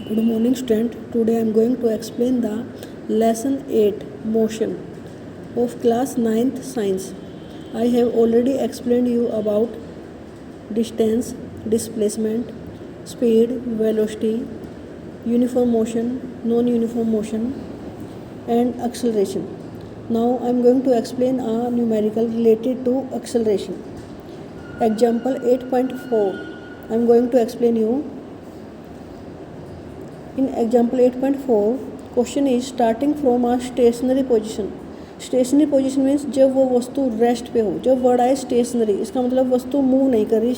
Good morning student. Today I am going to explain the lesson 8 motion of class 9th science. I have already explained you about distance, displacement, speed, velocity, uniform motion, non-uniform motion and acceleration. Now I am going to explain a numerical related to acceleration. Example 8.4. I am going to explain you. In example 8.4, question is starting from a stationary position. Stationary position means जब वो वस्तु rest पे हो. जब word आए stationery, इसका मतलब वस्तु मूव नहीं कर रही,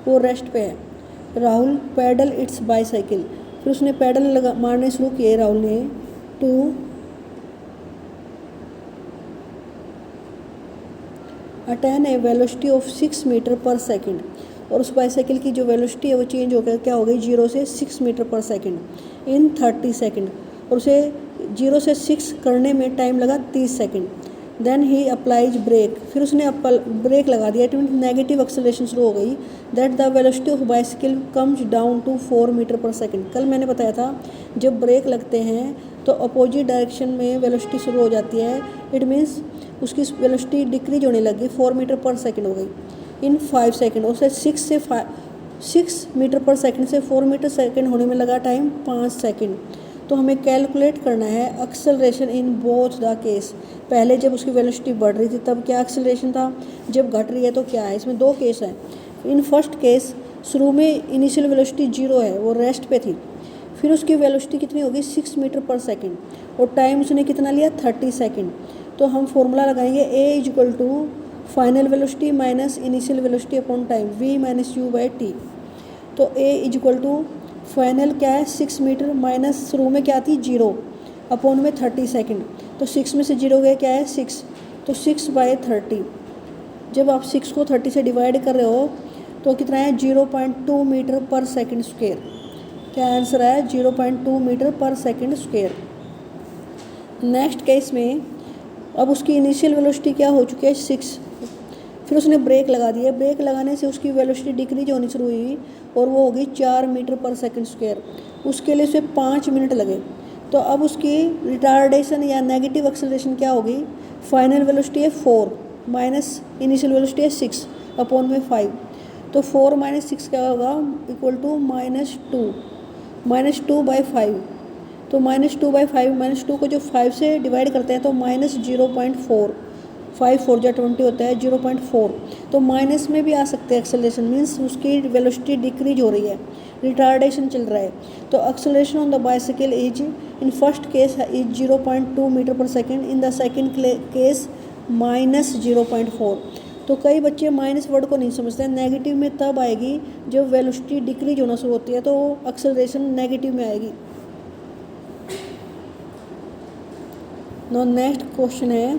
वो रेस्ट पे है. Rahul pedal its bicycle. फिर उसने पैडल मारने शुरू किए राहुल ने to attain a velocity of 6 metre पर सेकेंड. और उस बाईसाइकिल की जो वेलोसिटी है वो चेंज होकर क्या हो गई 0 से 6 मीटर पर सेकेंड इन 30 सेकेंड. और उसे 0 से 6 करने में टाइम लगा 30 second. Then he applies brake. फिर उसने ब्रेक लगा दिया. इट मीन नेगेटिव एक्सेलरेशन शुरू हो गई. That the velocity of bicycle comes down to 4 metre पर सेकेंड. कल मैंने बताया था जब ब्रेक लगते हैं तो अपोजिट डायरेक्शन में वेलोसिटी शुरू हो जाती है. इट मीन्स उसकी वेलोसिटी डिक्रीज होने लगी, 4 मीटर पर सेकेंड हो गई इन 5 सेकेंड. उसे 6 मीटर पर सेकेंड से 4 मीटर सेकेंड होने में लगा टाइम 5 सेकेंड. तो हमें कैलकुलेट करना है acceleration in both the case. पहले जब उसकी वेलोसिटी बढ़ रही थी तब क्या एक्सेलरेशन था, जब घट रही है तो क्या है. इसमें दो केस हैं. इन फर्स्ट केस शुरू में इनिशियल वेलोसिटी 0 है, वो रेस्ट पे थी. फिर उसकी वेलोसिटी कितनी होगी 6 मीटर पर सेकेंड और टाइम उसने कितना लिया 30 सेकेंड. तो हम फॉर्मूला लगाएंगे A equal to final velocity minus initial velocity upon time v minus U by T. तो A इक्वल टू फाइनल क्या है 6 मीटर माइनस शुरू में क्या थी 0 अपॉन में 30 सेकेंड. तो 6 में से 0 गए क्या है 6, तो 6 बाई 30. जब आप 6 को 30 से डिवाइड कर रहे हो तो कितना है 0.2 मीटर पर सेकेंड स्क्वेयर. क्या आंसर है 0.2 मीटर पर सेकेंड स्क्वेयर. नेक्स्ट केस में अब उसकी इनिशियल वेलोसिटी क्या हो चुकी है 6. फिर उसने ब्रेक लगा दिया. ब्रेक लगाने से उसकी वेलोसिटी डिक्रीज होनी शुरू हुई और वो होगी 4 मीटर पर सेकेंड स्क्वायर. उसके लिए उसे 5 मिनट लगे. तो अब उसकी रिटार्डेशन या नेगेटिव एक्सेलरेशन क्या होगी, फाइनल वेलोसिटी है 4 माइनस इनिशियल वेलोसिटी है 6 अपॉन में 5. तो 4 माइनस 6 क्या होगा इक्वल टू -2 बाई 5. तो -2 बाई 5 -2 को जो 5 से डिवाइड करते हैं तो -0.4, 5 4 जा 20 होता है 0.4. तो माइनस में भी आ सकते हैं एक्सेलरेशन, मीन्स उसकी वेलोसिटी डिक्रीज हो रही है, रिटार्डेशन चल रहा है. तो acceleration on the bicycle is in first case is 0.2 metre पर second, in the second case -0.4. तो कई बच्चे माइनस वर्ड को नहीं समझते हैं. नेगेटिव में तब आएगी जब वेलोसिटी डिक्रीज होना शुरू होती है तो एक्सेलरेशन नेगेटिव में आएगी. नो नेक्स्ट क्वेश्चन है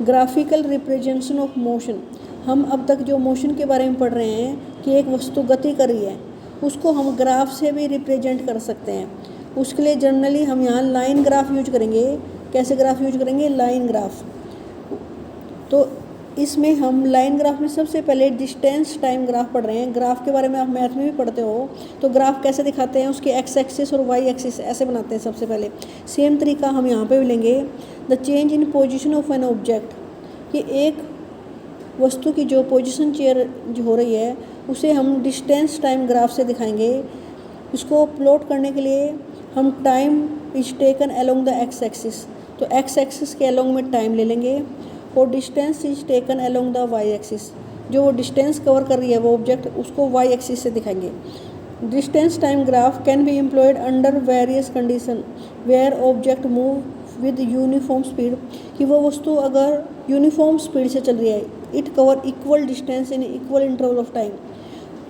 ग्राफिकल रिप्रेजेंटेशन ऑफ मोशन. हम अब तक जो मोशन के बारे में पढ़ रहे हैं कि एक वस्तु गति कर रही है, उसको हम ग्राफ से भी रिप्रेजेंट कर सकते हैं. उसके लिए जनरली हम यहाँ लाइन ग्राफ यूज करेंगे. कैसे ग्राफ यूज करेंगे, लाइन ग्राफ. तो इसमें हम लाइन ग्राफ में सबसे पहले डिस्टेंस टाइम ग्राफ पढ़ रहे हैं. ग्राफ के बारे में आप मैथ में भी पढ़ते हो. तो ग्राफ कैसे दिखाते हैं, उसके एक्स एक्सिस और वाई एक्सिस ऐसे बनाते हैं सबसे पहले. सेम तरीका हम यहाँ पे भी लेंगे. The change in position of an object, कि एक वस्तु की जो पोजीशन चेंज हो रही है उसे हम डिस्टेंस टाइम ग्राफ से दिखाएंगे. इसको प्लॉट करने के लिए हम time is taken along the X axis, तो एक्स एक्सिस के अलोंग में टाइम ले लेंगे और distance is taken along the Y axis. जो वो डिस्टेंस कवर कर रही है वो ऑब्जेक्ट, उसको वाई एक्सिस से दिखाएंगे. Distance time graph can be employed under various condition where object move with uniform speed, कि वो वस्तु अगर यूनिफॉर्म स्पीड से चल रही है, it cover equal distance in equal interval of time.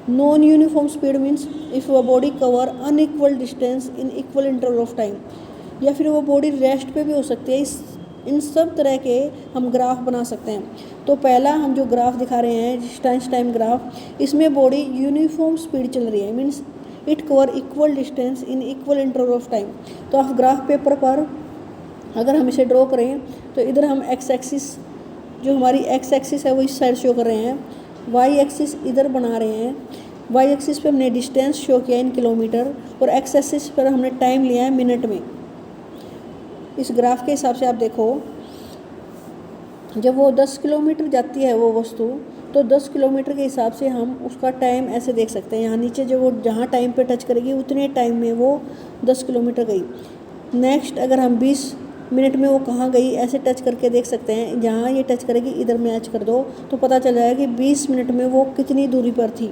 Non uniform speed means if वो body cover unequal distance in equal interval of time, या फिर वो बॉडी रेस्ट पे भी हो सकती है. इन सब तरह के हम ग्राफ बना सकते हैं. तो पहला हम जो ग्राफ दिखा रहे हैं डिस्टेंस टाइम ग्राफ, इसमें बॉडी यूनिफॉर्म स्पीड चल रही है, means it cover equal distance in equal interval of time. तो आप ग्राफ पेपर पर अगर हम इसे ड्रॉ करें तो इधर हम एक्स एक्सिस, जो हमारी एक्स एक्सिस है वो इस साइड शो कर रहे हैं, वाई एक्सिस इधर बना रहे हैं. वाई एक्सिस पे हमने डिस्टेंस शो किया इन किलोमीटर और एक्स एक्सिस पर हमने टाइम लिया है मिनट में। इस ग्राफ के हिसाब से आप देखो, जब वो 10 किलोमीटर जाती है वो वस्तु, तो 10 किलोमीटर के हिसाब से हम उसका टाइम ऐसे देख सकते हैं। यहाँ नीचे जो वो जहाँ टाइम पे टच करेगी उतने टाइम में वो 10 किलोमीटर गई। नेक्स्ट अगर हम 20 मिनट में वो कहाँ गई ऐसे टच करके देख सकते हैं। जहाँ ये टच करेगी इधर मैच कर दो तो पता चल जाएगा कि 20 मिनट में वो कितनी दूरी पर थी।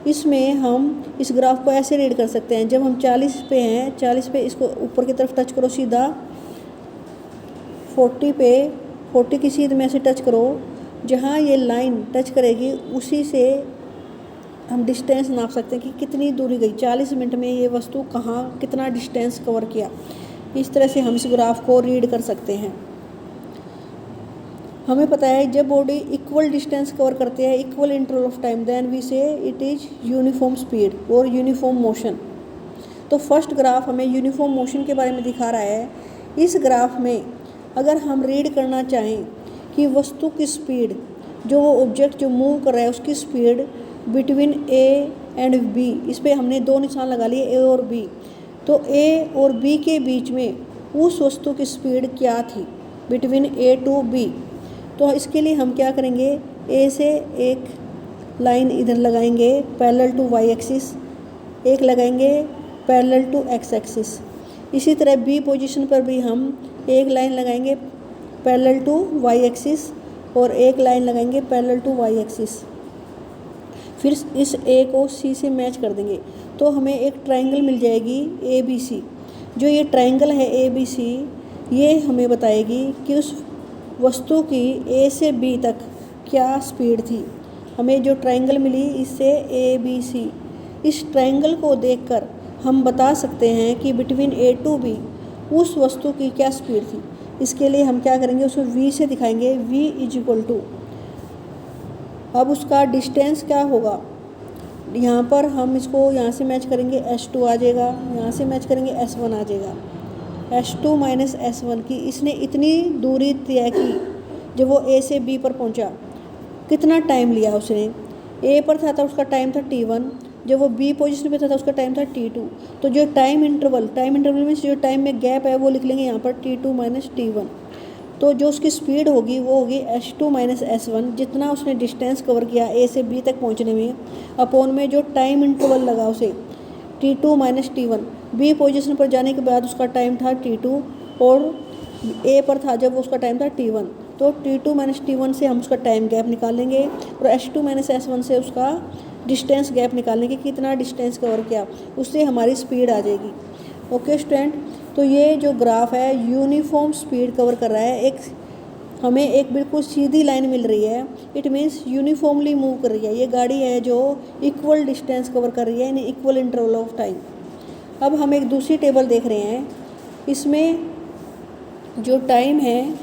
इसमें हम इस ग्राफ को ऐसे रीड कर सकते हैं, जब हम 40 पे हैं, 40 पे इसको ऊपर की तरफ टच करो सीधा, 40 पे 40 की सीध में ऐसे टच करो, जहाँ ये लाइन टच करेगी उसी से हम डिस्टेंस नाप सकते हैं कि कितनी दूरी गई, 40 मिनट में ये वस्तु कहाँ कितना डिस्टेंस कवर किया। इस तरह से हम इस ग्राफ को रीड कर सकते हैं। हमें पता है जब बॉडी इक्वल डिस्टेंस कवर करते हैं equal interval of time, then we say it is uniform speed और यूनिफॉर्म मोशन। तो फर्स्ट ग्राफ हमें यूनिफॉर्म मोशन के बारे में दिखा रहा है। इस ग्राफ में अगर हम रीड करना चाहें कि वस्तु की स्पीड, जो वो ऑब्जेक्ट जो मूव कर रहा है उसकी speed between A and B, इस पर हमने दो निशान लगा लिए ए और बी, तो ए और बी के बीच में उस वस्तु की स्पीड क्या थी बिटवीन ए टू बी। तो इसके लिए हम क्या करेंगे, ए से एक लाइन इधर लगाएंगे पैरेलल टू वाई एक्सिस, एक लगाएंगे पैरेलल टू एक्स एक्सिस। इसी तरह बी पोजीशन पर भी हम एक लाइन लगाएंगे पैरेलल टू वाई एक्सिस और एक लाइन लगाएंगे पैरेलल टू वाई एक्सिस। फिर इस ए को सी से मैच कर देंगे तो हमें एक ट्रायंगल मिल जाएगी ए बी सी। जो ये ट्रायंगल है ए बी सी, ये हमें बताएगी कि उस वस्तु की ए से बी तक क्या स्पीड थी। हमें जो ट्रायंगल मिली इससे ए बी सी, इस ट्रायंगल को देखकर हम बता सकते हैं कि बिटवीन ए टू बी उस वस्तु की क्या स्पीड थी। इसके लिए हम क्या करेंगे, उसको v से दिखाएंगे, v इज इक्वल टू, अब उसका डिस्टेंस क्या होगा, यहाँ पर हम इसको यहाँ से मैच करेंगे S2 आ जाएगा, यहाँ से मैच करेंगे S1 आ जाएगा। S2 माइनस S1 की इसने इतनी दूरी तय की, जब वो A से B पर पहुँचा कितना टाइम लिया उसने। A पर था उसका टाइम था T1, जब वो बी पोजीशन पे था उसका टाइम था T2। तो जो टाइम इंटरवल में जो टाइम में गैप है वो लिख लेंगे यहाँ पर T2 माइनस T1। तो जो उसकी स्पीड होगी वो होगी S2 माइनस S1, जितना उसने डिस्टेंस कवर किया ए से बी तक पहुँचने में, अपॉन में जो टाइम इंटरवल लगा उसे T2 minus T1। B position पर जाने के बाद उसका टाइम था T2 और ए पर था जब उसका टाइम था T1। तो T2 माइनस T1 से हम उसका टाइम गैप निकालेंगे और S2 माइनस S1 से उसका डिस्टेंस गैप निकालने की कितना डिस्टेंस कवर किया, उससे हमारी स्पीड आ जाएगी। ओके स्टूडेंट, तो ये जो ग्राफ है यूनिफॉर्म स्पीड कवर कर रहा है। एक हमें एक बिल्कुल सीधी लाइन मिल रही है, इट मीन्स यूनिफॉर्मली मूव कर रही है। ये गाड़ी है जो इक्वल डिस्टेंस कवर कर रही है in equal interval of time. अब हम एक दूसरी टेबल देख रहे हैं, इसमें जो टाइम है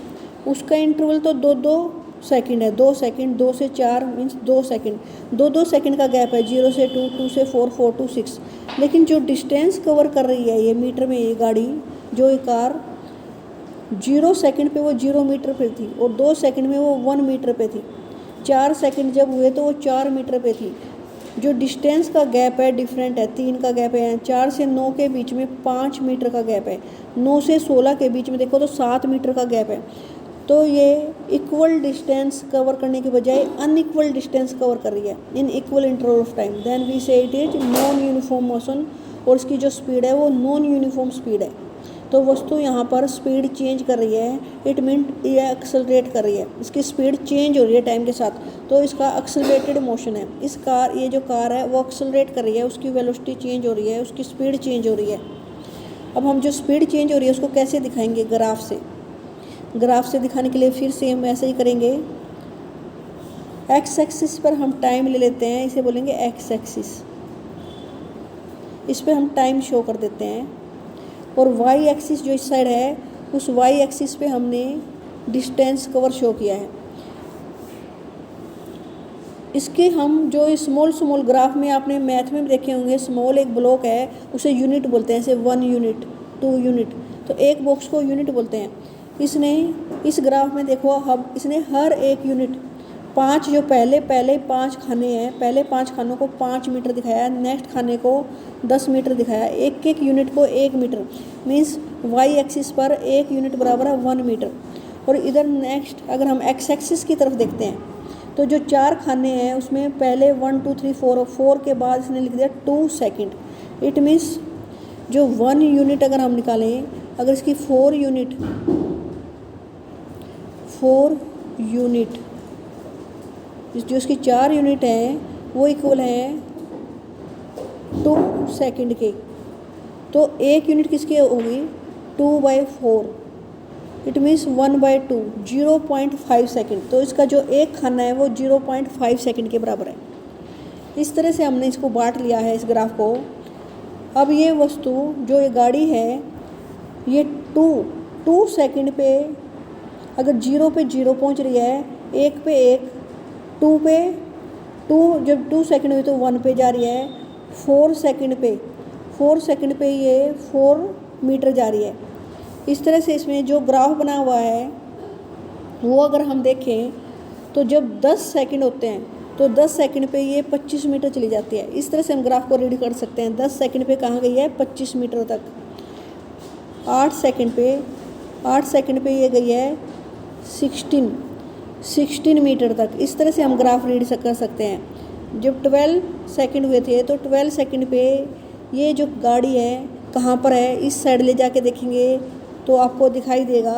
उसका इंटरवल तो 2-2 सेकंड है, 2 सेकंड, 2 से 4 मीन्स 2 सेकंड, 2-2 सेकंड का गैप है, 0 से 2, 2 से 4, 4 to 6। लेकिन जो डिस्टेंस कवर कर रही है ये मीटर में, ये गाड़ी जो ये कार 0 सेकंड पे वो 0 मीटर पे थी और 2 सेकंड में वो 1 मीटर पे थी। 4 सेकंड जब हुए तो वो 4 मीटर पे थी। जो डिस्टेंस का गैप है डिफरेंट है, 3 का गैप है। 4 से 9 के बीच में 5 मीटर का गैप है, 9 से 16 के बीच में देखो तो 7 मीटर का गैप है। तो ये इक्वल डिस्टेंस कवर करने के बजाय अनइक्वल डिस्टेंस कवर कर रही है in equal interval of time, then we say it is non uniform motion. और इसकी जो स्पीड है वो नॉन यूनिफॉर्म स्पीड है। तो वस्तु यहाँ पर स्पीड चेंज कर रही है, इट मीन ये एक्सेलरेट कर रही है, इसकी स्पीड चेंज हो रही है टाइम के साथ, तो इसका एक्सेलरेटेड मोशन है। इस कार, ये जो कार है वो एक्सेलरेट कर रही है, उसकी वेलोसिटी चेंज हो रही है, उसकी स्पीड चेंज हो रही है। अब हम जो स्पीड चेंज हो रही है उसको कैसे दिखाएंगे, ग्राफ से। ग्राफ से दिखाने के लिए फिर से हम ऐसे ही करेंगे, एक्स एक्सिस पर हम टाइम ले लेते हैं, इसे बोलेंगे एक्स एक्सिस, इस पर हम टाइम शो कर देते हैं। और वाई एक्सिस जो इस साइड है उस वाई एक्सिस पे हमने डिस्टेंस कवर शो किया है। इसके हम जो स्मॉल ग्राफ में आपने मैथ में भी देखे होंगे, स्मॉल एक ब्लॉक है उसे यूनिट बोलते हैं, जैसे 1 यूनिट 2 यूनिट, तो एक बॉक्स को यूनिट बोलते हैं। इसने इस ग्राफ में देखो, हम इसने हर एक यूनिट 5 जो पहले 5 खाने हैं, पहले 5 खानों को 5 मीटर दिखाया, नेक्स्ट खाने को 10 मीटर दिखाया, एक एक यूनिट को 1 मीटर, मीन्स वाई एक्सिस पर 1 यूनिट बराबर है 1 मीटर। और इधर नेक्स्ट अगर हम एक्स एक्सिस की तरफ देखते हैं तो जो 4 खाने हैं उसमें पहले 1 2 3 4 और 4 के बाद इसने लिख दिया 2 सेकेंड। इट मीन्स जो 1 यूनिट अगर हम निकालें, अगर इसकी 4 यूनिट जो इसकी 4 यूनिट हैं वो इक्वल है 2 सेकेंड के, तो 1 यूनिट किसकी होगी 2/4, इट मीन्स 1/2, 0.5 सेकेंड। तो इसका जो एक खाना है वो 0.5 सेकेंड के बराबर है। इस तरह से हमने इसको बांट लिया है इस ग्राफ को। अब ये वस्तु जो ये गाड़ी है ये 2 सेकेंड पे अगर 0 पे 0 पहुंच रही है, 1 पे 1, 2 पे 2, जब 2 सेकेंड हुई तो 1 पे जा रही है, 4 सेकेंड पे ये 4 मीटर जा रही है। इस तरह से इसमें जो ग्राफ बना हुआ है वो अगर हम देखें तो जब 10 सेकेंड होते हैं तो 10 सेकेंड पे ये 25 मीटर चली जाती है। इस तरह से हम ग्राफ को रीड कर सकते हैं। 10 सेकेंड पे कहाँ गई है 25 मीटर तक। 8 सेकेंड पे ये गई है 16 मीटर तक। इस तरह से हम ग्राफ रीड कर सकते हैं। जब 12 सेकेंड हुए थे तो 12 सेकेंड पे ये जो गाड़ी है कहाँ पर है, इस साइड ले जाके देखेंगे तो आपको दिखाई देगा।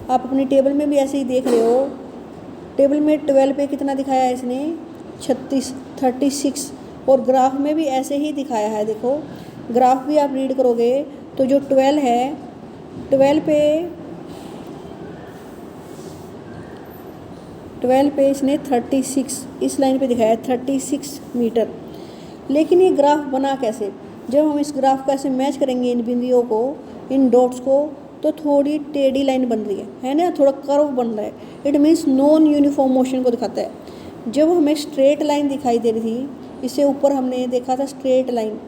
आप अपनी टेबल में भी ऐसे ही देख रहे हो, टेबल में 12 पे कितना दिखाया है इसने 36, और ग्राफ में भी ऐसे ही दिखाया है। देखो ग्राफ भी आप रीड करोगे तो जो 12 है, 12 पे इसने 36 इस लाइन पे दिखाया है 36 मीटर। लेकिन ये ग्राफ बना कैसे, जब हम इस ग्राफ को ऐसे मैच करेंगे इन बिंदुओं को, इन डॉट्स को, तो थोड़ी टेढ़ी लाइन बन रही है ना, थोड़ा कर्व बन रहा है। It means non uniform motion को दिखाता है। जब हमें स्ट्रेट लाइन दिखाई दे रही थी, इससे ऊपर हमने देखा था स्ट्रेट लाइन।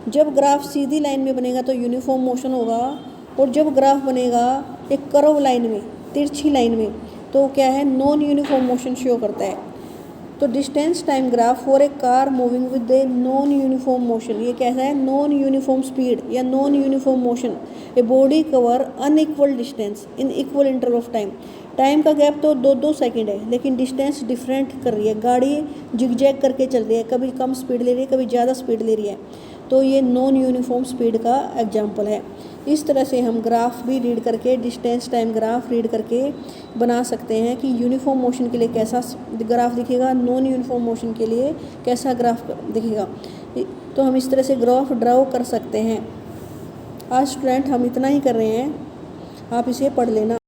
जब ग्राफ सीधी लाइन में बनेगा तो यूनिफॉर्म मोशन होगा, और जब ग्राफ बनेगा एक कर्व लाइन में, तिरछी लाइन में, तो क्या है नॉन यूनिफॉर्म मोशन शो करता है। तो distance time graph for a car moving with a non uniform motion, ये कैसा है नॉन यूनिफॉर्म स्पीड या non uniform motion. A body cover unequal distance in equal interval of time. Time का gap तो 2 second है, लेकिन distance different कर रही है। गाड़ी जिगजैग करके चल रही है, कभी कम स्पीड ले रही है, कभी ज़्यादा स्पीड ले रही है। तो ये नॉन यूनिफॉर्म स्पीड का एग्जाम्पल है। इस तरह से हम ग्राफ भी रीड करके, डिस्टेंस टाइम ग्राफ रीड करके बना सकते हैं कि यूनिफॉर्म मोशन के लिए कैसा ग्राफ दिखेगा, नॉन यूनिफॉर्म मोशन के लिए कैसा ग्राफ दिखेगा। तो हम इस तरह से ग्राफ ड्रॉ कर सकते हैं। आज स्टूडेंट हम इतना ही कर रहे हैं, आप इसे पढ़ लेना।